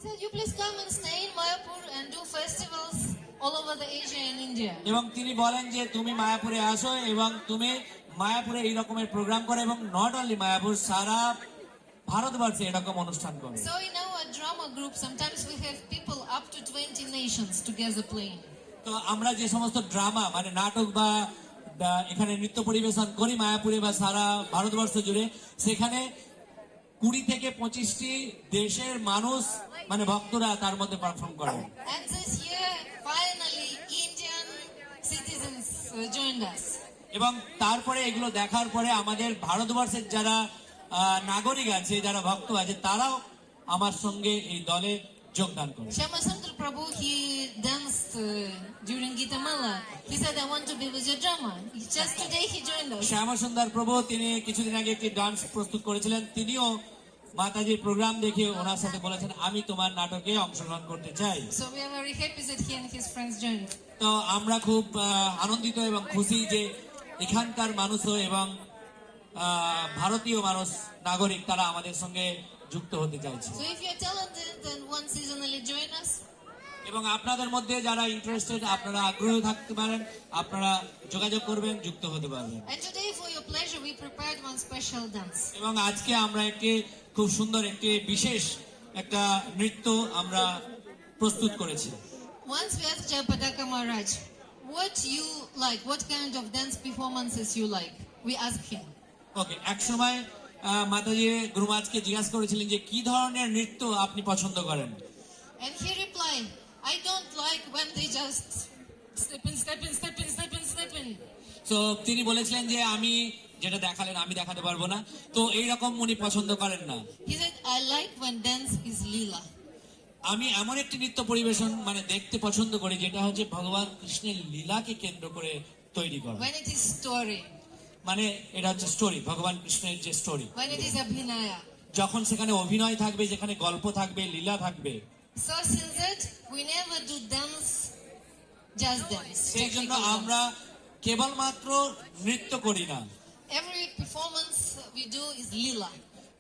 said, "You please come and stay in Mayapur and do festivals all over the Asia and India." এবং তিনি বলেন যে তুমি মায়াপুরে আসো এবং তুমি মায়াপুরে এই রকমের প্রোগ্রাম করো এবং নট অনলি মায়াপুর, সারা ভারতবর্ষে এরকম অনুষ্ঠান করে। So in our drama group, sometimes we have people up to 20 nations together playing. তো আমরা যে সমস্ত ড্রামা মানে নাটক বা এখানে নৃত্য পরিবেশন করি মায়াপুরে বা সারা ভারতবর্ষ জুড়ে, সেখানে 20 থেকে 25টি দেশের মানুষ মানে ভক্তরা তার মধ্যে পারফর্ম করে। And this year, finally, Indian citizens joined us. এবং তারপরে এগুলো দেখার পরে আমাদের ভারতবর্ষের যারা নাগরিক আছে, যারা ভক্ত আছে, তারাও আমার সঙ্গে এই দলে যোগদান করে। Shyamasundar Prabhu, he danced during Gita Mala. He said, "I want to be with your drama." Just today he joined us. Shyamsundar প্রভু তিনি কিছুদিন আগে একটি ডান্স প্রস্তুত করেছিলেন, তিনিও মাতাজির প্রোগ্রাম দেখে ওনার সাথে বলেছেন আমি তোমার নাটকে অংশগ্রহণ করতে চাই। So we are very happy that he and his friends joined. তো আমরা খুব আনন্দিত এবং খুশি যে এখানকার মানুষও এবং ভারতীয় মানুষ নাগরিক তারা আমাদের সঙ্গে যুক্ত হতে চাইছে। So if you are talented, then one seasonally join us. এবং আপনাদের মধ্যে যারা ইন্টারেস্টেড, আপনারা আগ্রহী থাকতে পারেন, আপনারা যোগাযোগ করবেন, যুক্ত হতে পারবেন। And today, for your pleasure, we prepared one special dance. এবং আজকে আমরা একটি খুব সুন্দর একটি বিশেষ একটা নৃত্য আমরা প্রস্তুত করেছি। Once we asked Jayapadaka Maharaj, what you like, what kind of dance performances you like. We asked him. ওকে, এক সময় মাতাজি গুরুমাজকে জিজ্ঞাসা করেছিলেন যে কি ধরনের নৃত্য আপনি পছন্দ করেন। And he replied, "I don't like when they just step in, step in, step in, step in, step in." তো তিনি বলেছিলেন যে আমি যেটা দেখালেন আমি দেখাতে পারবো না, তো এইরকম উনি পছন্দ করেন না। He said, "I like when dance is lila." আমি এমন একটি নৃত্য পরিবেশন মানে দেখতে পছন্দ করি যেটা হচ্ছে ভগবান কৃষ্ণের লীলাকে কেন্দ্র করে তৈরি করা। When it is story. মানে এটা হচ্ছে স্টোরি, ভগবান কৃষ্ণের যে story. When it is abhinaya. যখন সেখানে অভিনয় থাকবে, যেখানে গল্প থাকবে, লীলা থাকবে। So since that, we never do dance, just dance. সেই জন্য Technical আমরা কেবলমাত্র নৃত্য করি না, dance. Every performance we do is lila.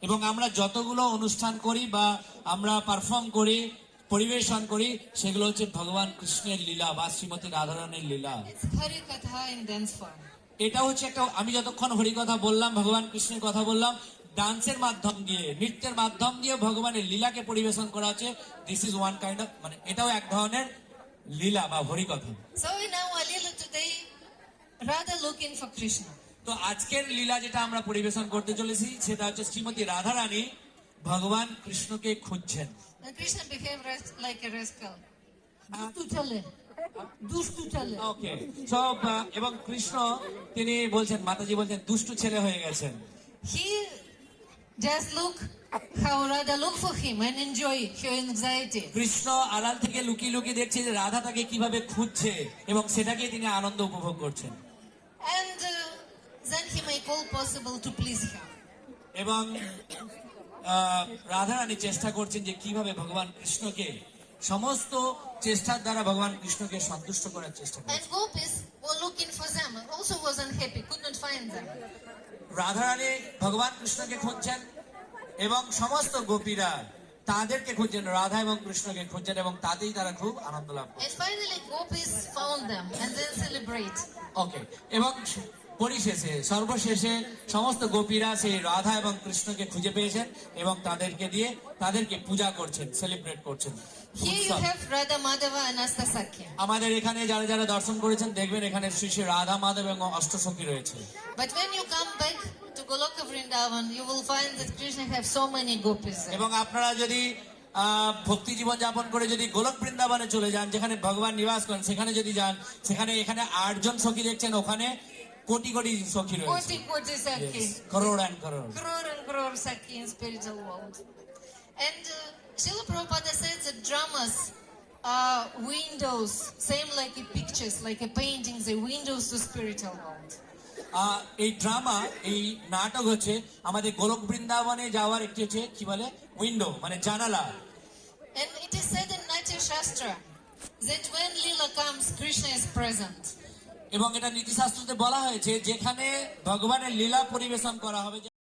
এবং আমরা যতগুলো অনুষ্ঠান করি বা আমরা পারফর্ম করি, পরিবেশন করি, সেগুলো হচ্ছে ভগবান কৃষ্ণের লীলা বা শ্রীমতী রাধারণের লীলা। It's Hari Katha in dance form. এটা হচ্ছে একটা, আমি যতক্ষণ হরিকথা বললাম, ভগবান কৃষ্ণের কথা বললাম, ডান্সের মাধ্যম দিয়ে, নৃত্যের মাধ্যম দিয়ে ভগবানের লীলাকে পরিবেশন করা হচ্ছে। This is one kind of, মানে এটাও এক ধরনের লীলা বা হরিকথা। So in our lila today, Radha looking for Krishna. তো আজকের লীলা যেটা আমরা পরিবেশন করতে চলেছি সেটা হচ্ছে শ্রীমতী রাধারানী ভগবান কৃষ্ণকে খুঁজছেন। And Krishna behaved like a rascal. Dushtu chale. Dushtu chale. ওকে, সব এবং কৃষ্ণ তিনি বলছেন, মাতাজি বলছেন দুষ্টু ছেলে হয়ে গেছেন। He just look how Radha look for him and enjoy her anxiety. Krishna আড়াল থেকে লুকিয়ে লুকিয়ে দেখছে যে রাধা তাকে কিভাবে খুঁজছে এবং সেটাকে তিনি আনন্দ উপভোগ করছেন। And then he make all possible to please her. এবং রাধারানী চেষ্টা করছেন যে কিভাবে ভগবান কৃষ্ণকে সমস্ত চেষ্টার দ্বারা ভগবান কৃষ্ণকে সন্তুষ্ট করার চেষ্টা করছেন। And gopis were looking for them, also was unhappy, could not find them. Radharani ভগবান কৃষ্ণকে খুঁজছেন এবং সমস্ত গোপীরা তাদেরকে খুঁজছেন, রাধা এবং কৃষ্ণকে খুঁজছেন, এবং তাতেই তারা খুব আনন্দ লাভ And করছে। finally gopis found them and then celebrate. ওকে, এবং পরিশেষে সর্বশেষে সমস্ত গোপীরা সেই রাধা এবং কৃষ্ণকে খুঁজে পেয়েছেন এবং তাদেরকে দিয়ে তাদেরকে পূজা করছেন, সেলিব্রেট করছেন। Here you have Radha Madhava and Astasakya. আমাদের এখানে যারা যারা দর্শন করেছেন দেখবেন এখানে শ্রী শ্রী রাধা মাধব এবং অষ্টসখী রয়েছে। But when you come back to Goloka Vrindavan, you will find that Krishna have so many gopis there. এবং আপনারা যদি ভক্তি জীবন যাপন করে যদি গোলক বৃন্দাবনে চলে যান, যেখানে ভগবান নিবাস করেন, সেখানে যদি যান, সেখানে এখানে 8 জন সখী দেখছেন, ওখানে কোটি কোটি সখী রয়েছে। Koti koti Sakhi. Crore and crore. Crore and crore Sakhi in spiritual world. And Srila Prabhupada says that dramas are windows, same like a pictures, like a paintings, the windows to spiritual world. এই drama, এই নাটক হচ্ছে আমাদের গোলক বৃন্দাবনে যাওয়ার একটি হচ্ছে কি বলে উইন্ডো, মানে জানালা। And it is said in Natya Shastra that when Leela comes, Krishna is present. এবং এটা নীতিশাস্ত্রতে বলা হয়েছে যেখানে ভগবানের লীলা পরিবেশন করা হবে।